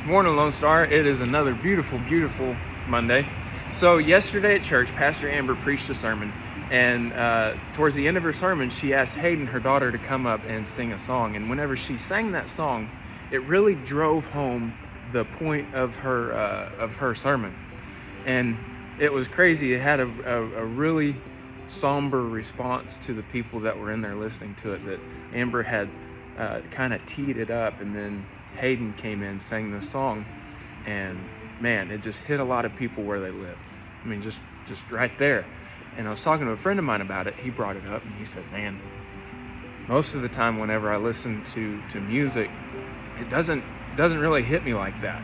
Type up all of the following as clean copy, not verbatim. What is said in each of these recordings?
Morning, Lone Star. It is another beautiful, beautiful Monday. So yesterday at church, Pastor Amber preached a sermon, and towards the end of her sermon, she asked Hayden, her daughter, to come up and sing a song. And whenever she sang that song, it really drove home the point of her sermon. And it was crazy. It had a really somber response to the people that were in there listening to it, that Amber had kind of teed it up, and then Hayden came in, sang this song, and man, it just hit a lot of people where they live. I mean, just right there. And I was talking to a friend of mine about it. He brought it up, and he said, man, most of the time whenever I listen to music, it doesn't really hit me like that.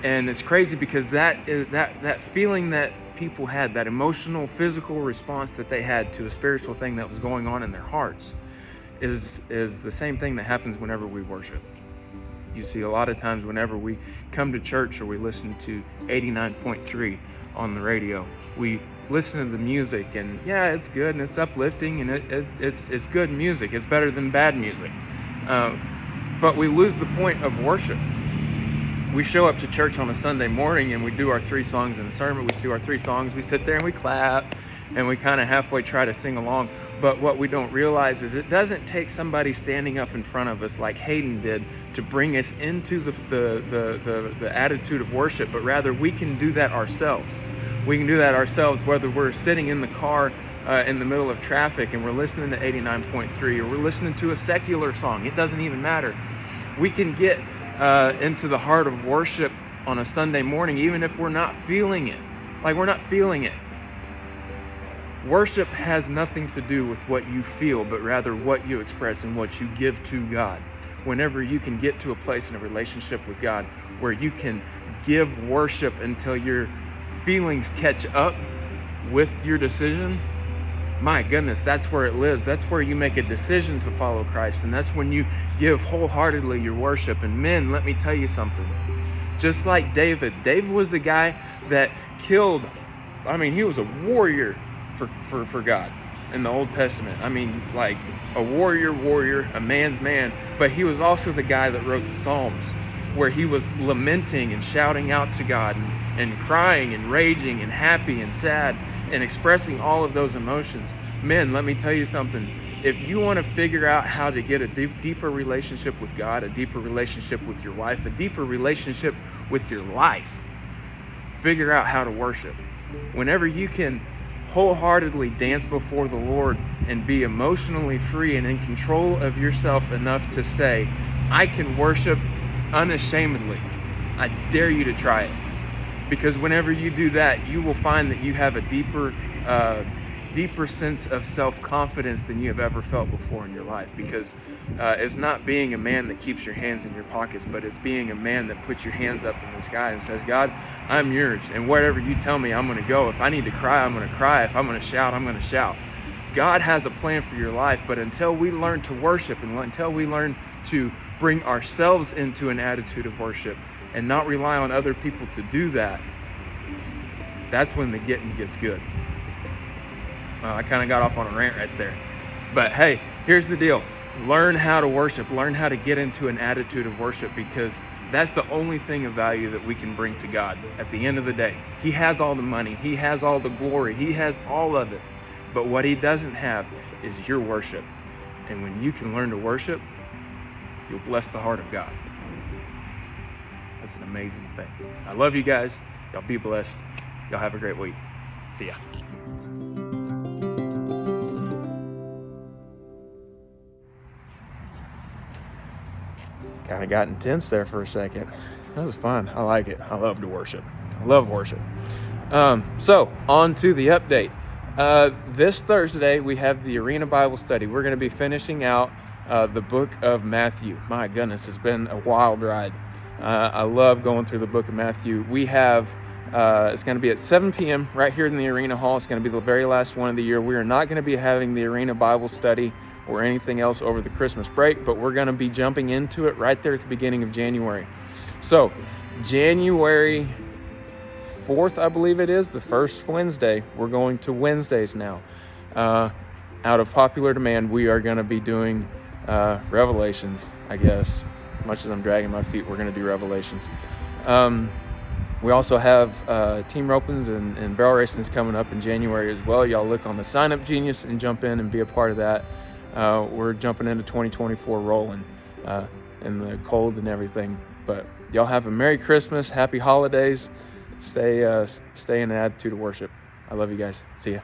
And it's crazy because that feeling that people had, that emotional, physical response that they had to a spiritual thing that was going on in their hearts, is the same thing that happens whenever we worship. You see, a lot of times whenever we come to church or we listen to 89.3 on the radio, we listen to the music, and yeah, it's good and it's uplifting, and it's good music. It's better than bad music. But we lose the point of worship. We show up to church on a Sunday morning and we do our 3 songs in a sermon. We do our 3 songs, we sit there and we clap, and we kind of halfway try to sing along. But what we don't realize is it doesn't take somebody standing up in front of us like Hayden did to bring us into the attitude of worship, but rather we can do that ourselves. We can do that ourselves, whether we're sitting in the car in the middle of traffic and we're listening to 89.3, or we're listening to a secular song. It doesn't even matter. We can get into the heart of worship on a Sunday morning, even if we're not feeling it. Like, we're not feeling it. Worship has nothing to do with what you feel, but rather what you express and what you give to God. Whenever you can get to a place in a relationship with God where you can give worship until your feelings catch up with your decision, my goodness, that's where it lives. That's where you make a decision to follow Christ, and that's when you give wholeheartedly your worship. And men, let me tell you something. Just like David was the guy that killed, he was a warrior for God in the Old Testament. Like a warrior, a man's man, but he was also the guy that wrote the Psalms, where he was lamenting and shouting out to God and crying and raging and happy and sad and expressing all of those emotions. Men, let me tell you something. If you want to figure out how to get a deeper relationship with God, a deeper relationship with your wife, a deeper relationship with your life, figure out how to worship. Whenever you can wholeheartedly dance before the Lord and be emotionally free and in control of yourself enough to say, I can worship unashamedly, I dare you to try it. Because whenever you do that, you will find that you have a deeper sense of self-confidence than you have ever felt before in your life. Because it's not being a man that keeps your hands in your pockets, but it's being a man that puts your hands up in the sky and says, God, I'm yours, and wherever you tell me, I'm going to go. If I need to cry, I'm going to cry. If I'm going to shout, I'm going to shout. God has a plan for your life, but until we learn to worship and until we learn to bring ourselves into an attitude of worship and not rely on other people to do that, that's when the getting gets good. I kind of got off on a rant right there. But hey, here's the deal. Learn how to worship. Learn how to get into an attitude of worship, because that's the only thing of value that we can bring to God at the end of the day. He has all the money. He has all the glory. He has all of it. But what he doesn't have is your worship. And when you can learn to worship, you'll bless the heart of God. That's an amazing thing. I love you guys. Y'all be blessed. Y'all have a great week. See ya. Kind of got intense there for a second. That was fun. I like it. I love to worship. I love worship. So on to the update. This Thursday, we have the Arena Bible Study. We're going to be finishing out the book of Matthew. My goodness, it's been a wild ride. I love going through the book of Matthew. We have, it's going to be at 7 p.m. right here in the Arena Hall. It's going to be the very last one of the year. We are not going to be having the Arena Bible Study or anything else over the Christmas break, but we're going to be jumping into it right there at the beginning of January. So January 4th, I believe it is, the first Wednesday, we're going to Wednesdays now. Out of popular demand, we are going to be doing Revelations, I guess. As much as I'm dragging my feet, we're going to do Revelations. We also have team ropings and barrel racings coming up in January as well. Y'all look on the Sign Up Genius and jump in and be a part of that. We're jumping into 2024 rolling in the cold and everything. But y'all have a Merry Christmas, Happy Holidays. Stay in the attitude of worship. I love you guys. See ya.